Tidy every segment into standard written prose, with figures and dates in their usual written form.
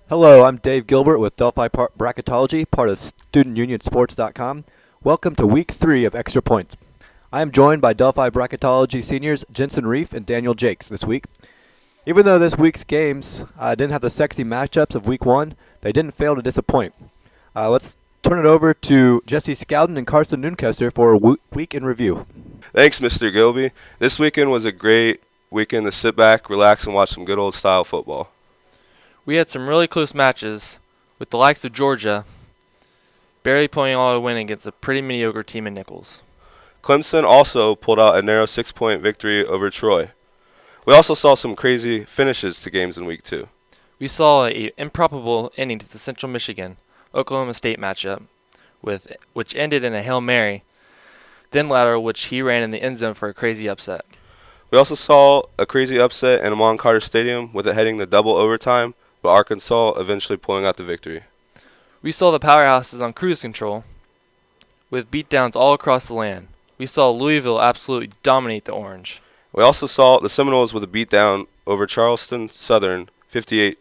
Hello, I'm Dave Gilbert with Delphi Bracketology, part of StudentUnionSports.com. Welcome to Week 3 of Extra Points. I am joined by Delphi Bracketology seniors Jensen Reef and Daniel Jakes this week. Even though this week's games didn't have the sexy matchups of Week 1, they didn't fail to disappoint. Let's turn it over to Jesse Scowden and Carson Noonkester for a week in review. Thanks, Mr. Gilby. This weekend was a great weekend to sit back, relax, and watch some good old-style football. We had some really close matches, with the likes of Georgia barely pulling all the win against a pretty mediocre team in Nichols. Clemson also pulled out a narrow 6-point victory over Troy. We also saw some crazy finishes to games in Week 2. We saw an improbable ending to the Central Michigan Oklahoma State matchup, which ended in a Hail Mary, then lateral which he ran in the end zone for a crazy upset. We also saw a crazy upset in Amon Carter Stadium with it heading to double overtime, but Arkansas eventually pulling out the victory. We saw the powerhouses on cruise control, with beatdowns all across the land. We saw Louisville absolutely dominate the Orange. We also saw the Seminoles with a beatdown over Charleston Southern 52-8.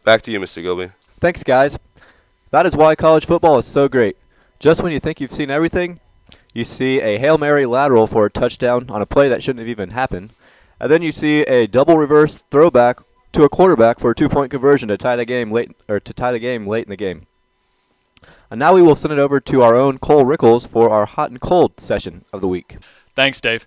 Back to you, Mr. Gilby. Thanks, guys. That is why college football is so great. Just when you think you've seen everything, you see a Hail Mary lateral for a touchdown on a play that shouldn't have even happened, and then you see a double reverse throwback to a quarterback for a 2-point conversion to tie the game late in the game. And now we will send it over to our own Cole Rickles for our hot and cold session of the week. Thanks, Dave.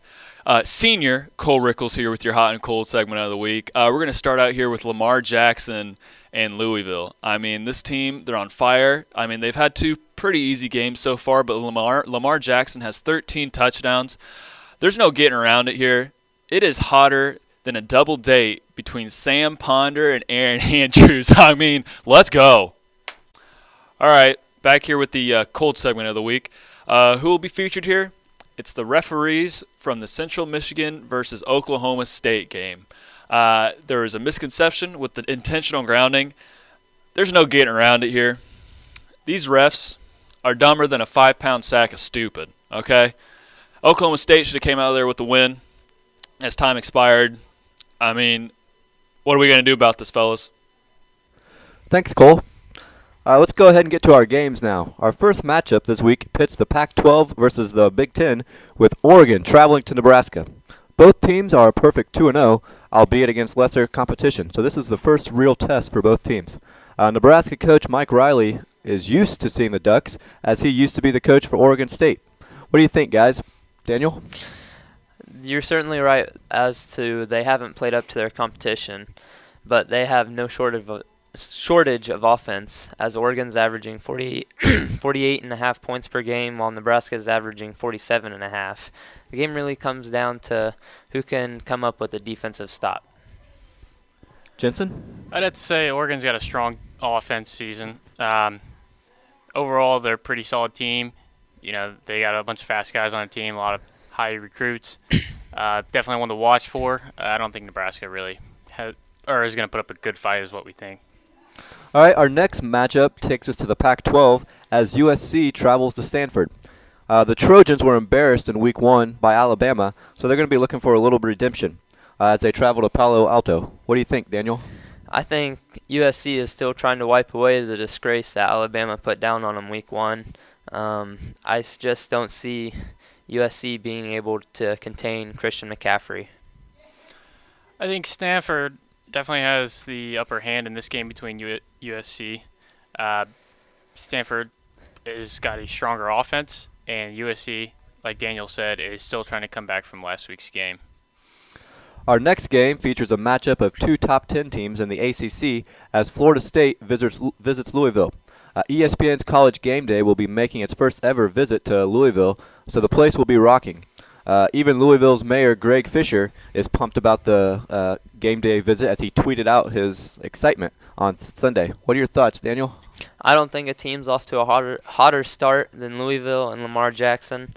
Senior Cole Rickles here with your hot and cold segment of the week. We're going to start out here with Lamar Jackson and Louisville. I mean, this team, they're on fire. I mean, they've had two pretty easy games so far, but Lamar Jackson has 13 touchdowns. There's no getting around it here. It is hotter than a double date between Sam Ponder and Aaron Andrews. I mean, let's go. All right, back here with the cold segment of the week. Who will be featured here? It's the referees from the Central Michigan versus Oklahoma State game. There was a misconception with the intentional grounding. There's no getting around it here. These refs are dumber than a 5-pound sack of stupid, okay? Oklahoma State should have came out of there with the win as time expired. I mean, what are we going to do about this, fellas? Thanks, Cole. Let's go ahead and get to our games now. Our first matchup this week pits the Pac-12 versus the Big Ten, with Oregon traveling to Nebraska. Both teams are a perfect 2-0, albeit against lesser competition, so this is the first real test for both teams. Nebraska coach Mike Riley is used to seeing the Ducks, as he used to be the coach for Oregon State. What do you think, guys? Daniel? You're certainly right as to they haven't played up to their competition, but they have no shortage of offense, as Oregon's averaging 48.5 points per game, while Nebraska's averaging 47.5. The game really comes down to who can come up with a defensive stop. Jensen? I'd have to say Oregon's got a strong offense season. Overall, they're a pretty solid team. You know, they got a bunch of fast guys on the team, a lot of high recruits. Definitely one to watch for. I don't think Nebraska really is going to put up a good fight is what we think. All right, our next matchup takes us to the Pac-12 as USC travels to Stanford. The Trojans were embarrassed in Week 1 by Alabama, so they're going to be looking for a little redemption as they travel to Palo Alto. What do you think, Daniel? I think USC is still trying to wipe away the disgrace that Alabama put down on them Week 1. I just don't see USC being able to contain Christian McCaffrey. I think Stanford definitely has the upper hand in this game between USC. Stanford has got a stronger offense, and USC, like Daniel said, is still trying to come back from last week's game. Our next game features a matchup of two top 10 teams in the ACC as Florida State visits Louisville. ESPN's College Game Day will be making its first ever visit to Louisville, so the place will be rocking. Even Louisville's mayor, Greg Fisher, is pumped about the game day visit as he tweeted out his excitement on Sunday. What are your thoughts, Daniel? I don't think a team's off to a hotter start than Louisville and Lamar Jackson.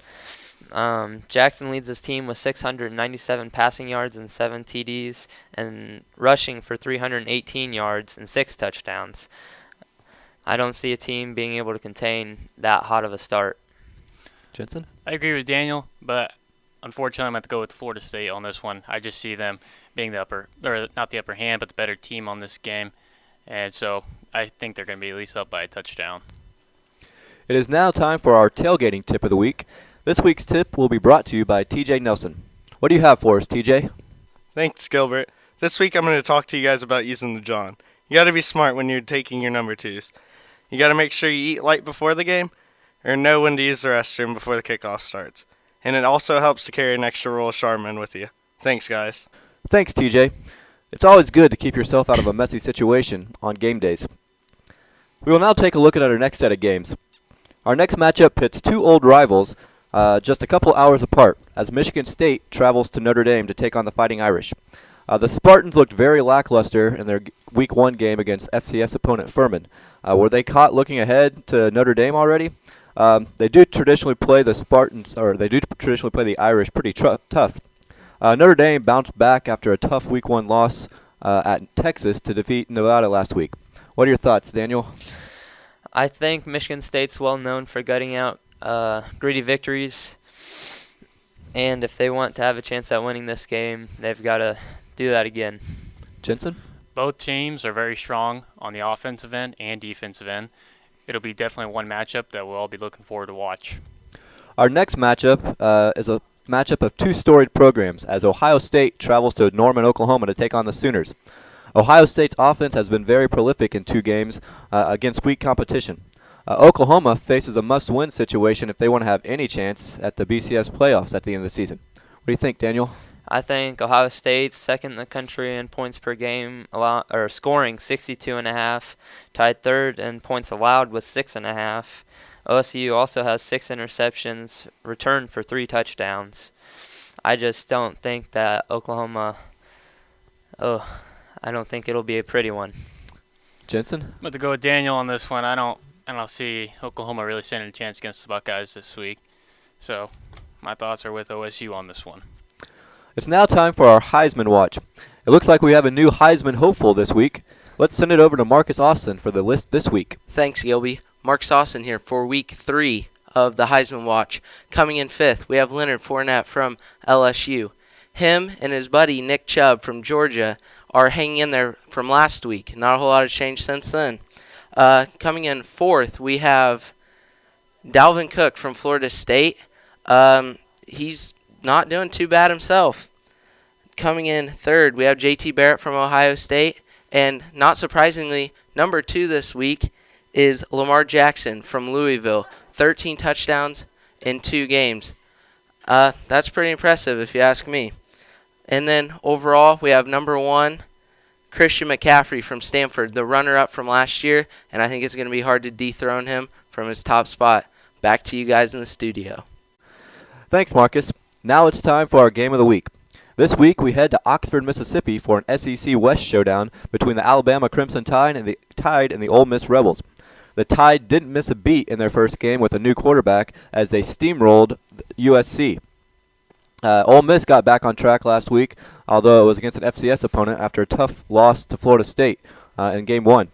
Jackson leads his team with 697 passing yards and 7 TDs and rushing for 318 yards and 6 touchdowns. I don't see a team being able to contain that hot of a start. Jensen? I agree with Daniel, but unfortunately I'm going to have to go with Florida State on this one. I just see them being not the upper hand, but the better team on this game. And so I think they're going to be at least up by a touchdown. It is now time for our tailgating tip of the week. This week's tip will be brought to you by TJ Nelson. What do you have for us, TJ? Thanks, Gilbert. This week I'm going to talk to you guys about using the John. You got to be smart when you're taking your number twos. You got to make sure you eat light before the game or know when to use the restroom before the kickoff starts. And it also helps to carry an extra roll of Charmin with you. Thanks, guys. Thanks, TJ. It's always good to keep yourself out of a messy situation on game days. We will now take a look at our next set of games. Our next matchup pits two old rivals just a couple hours apart as Michigan State travels to Notre Dame to take on the Fighting Irish. The Spartans looked very lackluster in their Week 1 game against FCS opponent Furman. Were they caught looking ahead to Notre Dame already? They do traditionally play the Irish pretty tough. Notre Dame bounced back after a tough Week 1 loss at Texas to defeat Nevada last week. What are your thoughts, Daniel? I think Michigan State's well known for gutting out gritty victories, and if they want to have a chance at winning this game, they've got to do that again. Jensen? Both teams are very strong on the offensive end and defensive end. It'll be definitely one matchup that we'll all be looking forward to watch. Our next matchup is a matchup of two storied programs as Ohio State travels to Norman, Oklahoma to take on the Sooners. Ohio State's offense has been very prolific in two games against weak competition. Oklahoma faces a must-win situation if they want to have any chance at the BCS playoffs at the end of the season. What do you think, Daniel? I think Ohio State's second in the country in points per game, scoring 62.5, tied third in points allowed with 6.5. OSU also has 6 interceptions, returned for 3 touchdowns. I just don't think that Oklahoma. I don't think it'll be a pretty one. Jensen? I'm going to go with Daniel on this one. I don't see Oklahoma really standing a chance against the Buckeyes this week. So my thoughts are with OSU on this one. It's now time for our Heisman Watch. It looks like we have a new Heisman hopeful this week. Let's send it over to Marcus Austin for the list this week. Thanks, Gilby. Marcus Austin here for Week 3 of the Heisman Watch. Coming in 5th, we have Leonard Fournette from LSU. Him and his buddy Nick Chubb from Georgia are hanging in there from last week. Not a whole lot of change since then. Coming in 4th, we have Dalvin Cook from Florida State. He's not doing too bad himself. Coming in 3rd, we have J.T. Barrett from Ohio State. And not surprisingly, number 2 this week is Lamar Jackson from Louisville. 13 touchdowns in 2 games. That's pretty impressive if you ask me. And then overall, we have number 1, Christian McCaffrey from Stanford, the runner-up from last year. And I think it's going to be hard to dethrone him from his top spot. Back to you guys in the studio. Thanks, Marcus. Now it's time for our game of the week. This week we head to Oxford, Mississippi for an SEC West showdown between the Alabama Crimson Tide and the Ole Miss Rebels. The Tide didn't miss a beat in their first game with a new quarterback as they steamrolled USC. Ole Miss got back on track last week, although it was against an FCS opponent after a tough loss to Florida State in Game 1.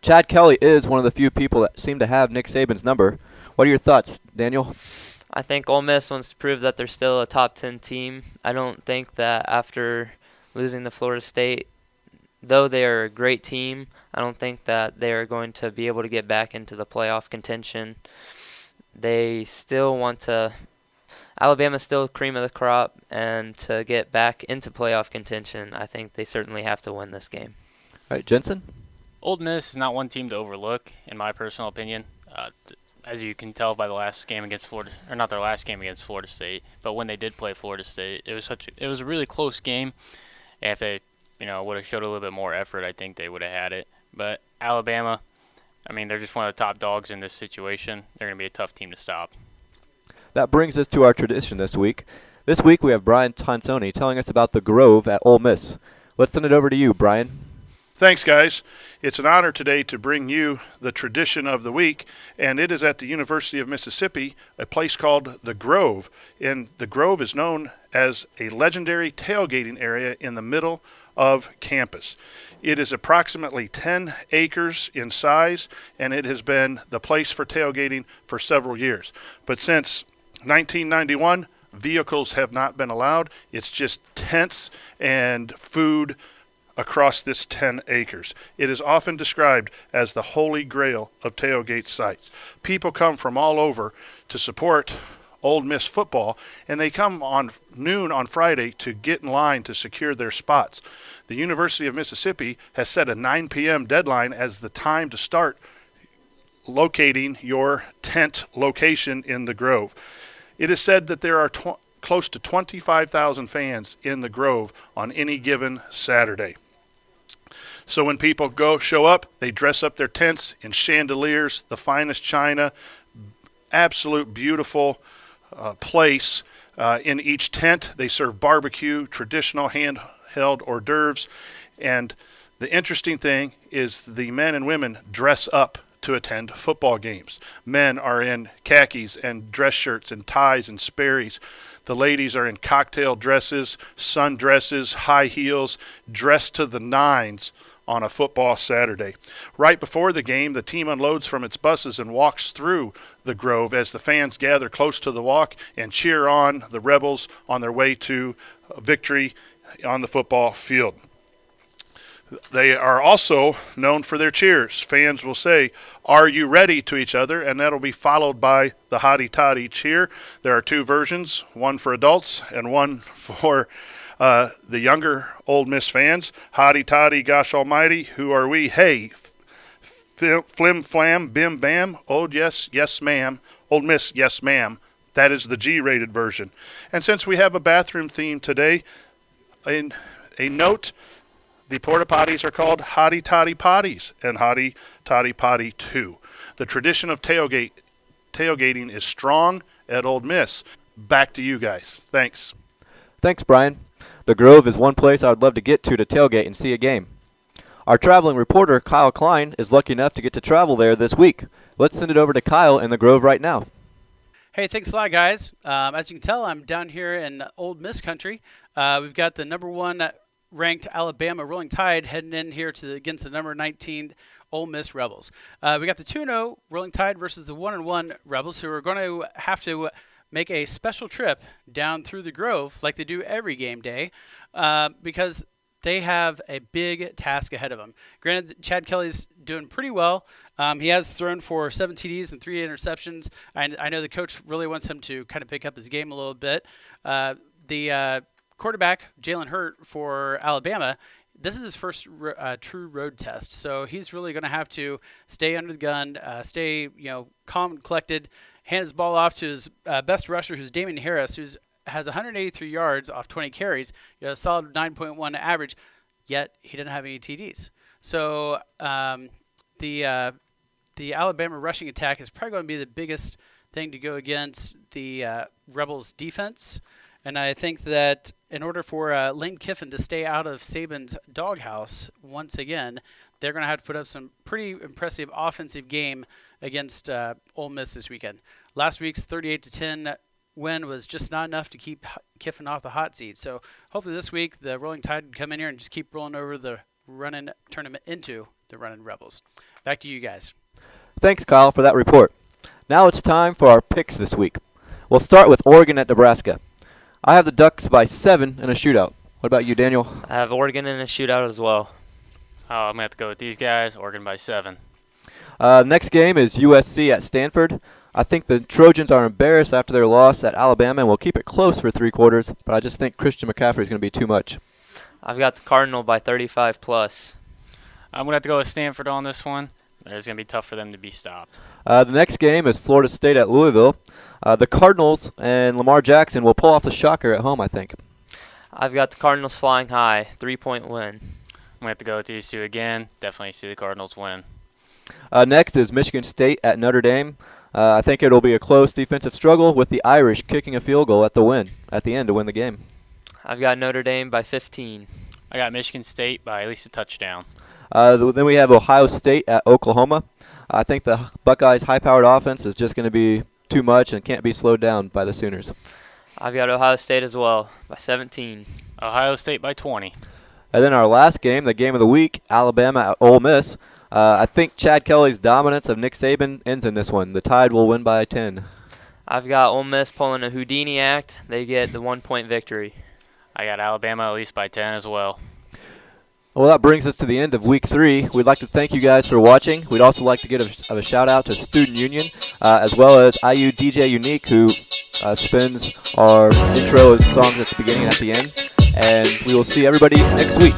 Chad Kelly is one of the few people that seem to have Nick Saban's number. What are your thoughts, Daniel? I think Ole Miss wants to prove that they're still a top 10 team. I don't think that after losing to Florida State, though they are a great team, I don't think that they are going to be able to get back into the playoff contention. They still want to – Alabama's still cream of the crop, and to get back into playoff contention, I think they certainly have to win this game. All right, Jensen? Ole Miss is not one team to overlook, in my personal opinion. As you can tell by the last game against Florida, or not their last game against Florida State, but when they did play Florida State, it was a really close game. And if they, would have showed a little bit more effort, I think they would have had it. But Alabama, they're just one of the top dogs in this situation. They're going to be a tough team to stop. That brings us to our tradition this week. This week we have Brian Tonsoni telling us about the Grove at Ole Miss. Let's send it over to you, Brian. Thanks, guys. It's an honor today to bring you the tradition of the week, and it is at the University of Mississippi, a place called the Grove. And the Grove is known as a legendary tailgating area in the middle of campus. It is approximately 10 acres in size, and it has been the place for tailgating for several years. But since 1991, Vehicles have not been allowed. It's just tents and food across this 10 acres. It is often described as the holy grail of tailgate sites. People come from all over to support Ole Miss football, and they come on noon on Friday to get in line to secure their spots. The University of Mississippi has set a 9 p.m. deadline as the time to start locating your tent location in the Grove. It is said that there are close to 25,000 fans in the Grove on any given Saturday. So when people show up, they dress up their tents in chandeliers, the finest china, absolute beautiful place. In each tent, they serve barbecue, traditional handheld hors d'oeuvres, and the interesting thing is the men and women dress up to attend football games. Men are in khakis and dress shirts and ties and Sperry's. The ladies are in cocktail dresses, sundresses, high heels, dressed to the nines on a football Saturday. Right before the game, the team unloads from its buses and walks through the Grove as the fans gather close to the walk and cheer on the Rebels on their way to victory on the football field. They are also known for their cheers. Fans will say, "Are you ready?" to each other, and that'll be followed by the hotty toddy cheer. There are two versions, one for adults and one for the younger Ole Miss fans. Hotty toddy, gosh almighty, who are we? Hey, flim flam, bim bam, old yes, yes ma'am, Ole Miss, yes ma'am. That is the G-rated version. And since we have a bathroom theme today, a note, the porta potties are called Hotty Toddy Potties and Hotty Toddy Potty 2. The tradition of tailgating is strong at Ole Miss. Back to you guys. Thanks. Thanks, Brian. The Grove is one place I would love to get to tailgate and see a game. Our traveling reporter, Kyle Klein, is lucky enough to get to travel there this week. Let's send it over to Kyle in the Grove right now. Hey, thanks a lot, guys. As you can tell, I'm down here in Ole Miss country. We've got the number 1 ranked Alabama Rolling Tide heading in here against the number 19 Ole Miss Rebels. We got the 2-0 Rolling Tide versus the 1-1 Rebels, who are going to have to make a special trip down through the Grove like they do every game day because they have a big task ahead of them. Granted, Chad Kelly's doing pretty well. He has thrown for 7 TDs and 3 interceptions. I know the coach really wants him to kind of pick up his game a little bit. The quarterback, Jalen Hurt for Alabama, this is his first true road test. So he's really going to have to stay under the gun, stay calm and collected, hand his ball off to his best rusher, who's Damian Harris, who has 183 yards off 20 carries, a solid 9.1 average, yet he didn't have any TDs. So the Alabama rushing attack is probably going to be the biggest thing to go against the Rebels defense. And I think that in order for Lane Kiffin to stay out of Saban's doghouse once again, they're going to have to put up some pretty impressive offensive game against Ole Miss this weekend. Last week's 38-10 win was just not enough to keep Kiffin off the hot seat. So hopefully this week the Rolling Tide can come in here and just keep rolling over the running tournament into the running Rebels. Back to you guys. Thanks, Kyle, for that report. Now it's time for our picks this week. We'll start with Oregon at Nebraska. I have the Ducks by 7 in a shootout. What about you, Daniel? I have Oregon in a shootout as well. Oh, I'm going to have to go with these guys. Oregon by 7. Next game is USC at Stanford. I think the Trojans are embarrassed after their loss at Alabama and will keep it close for 3 quarters, but I just think Christian McCaffrey is going to be too much. I've got the Cardinal by 35 plus. I'm going to have to go with Stanford on this one. It's going to be tough for them to be stopped. The next game is Florida State at Louisville. The Cardinals and Lamar Jackson will pull off the shocker at home, I think. I've got the Cardinals flying high, 3-point win. I'm going to have to go with these two again. Definitely see the Cardinals win. Next is Michigan State at Notre Dame. I think it'll be a close defensive struggle with the Irish kicking a field goal at the end to win the game. I've got Notre Dame by 15. I got Michigan State by at least a touchdown. Then we have Ohio State at Oklahoma. I think the Buckeyes' high-powered offense is just going to be too much and can't be slowed down by the Sooners. I've got Ohio State as well by 17. Ohio State by 20. And then our last game, the game of the week, Alabama at Ole Miss. I think Chad Kelly's dominance of Nick Saban ends in this one. The Tide will win by 10. I've got Ole Miss pulling a Houdini act. They get the 1-point victory. I got Alabama at least by 10 as well. Well, that brings us to the end of Week 3. We'd like to thank you guys for watching. We'd also like to give a shout-out to Student Union, as well as IU DJ Unique, who spins our intro songs at the beginning and at the end. And we will see everybody next week.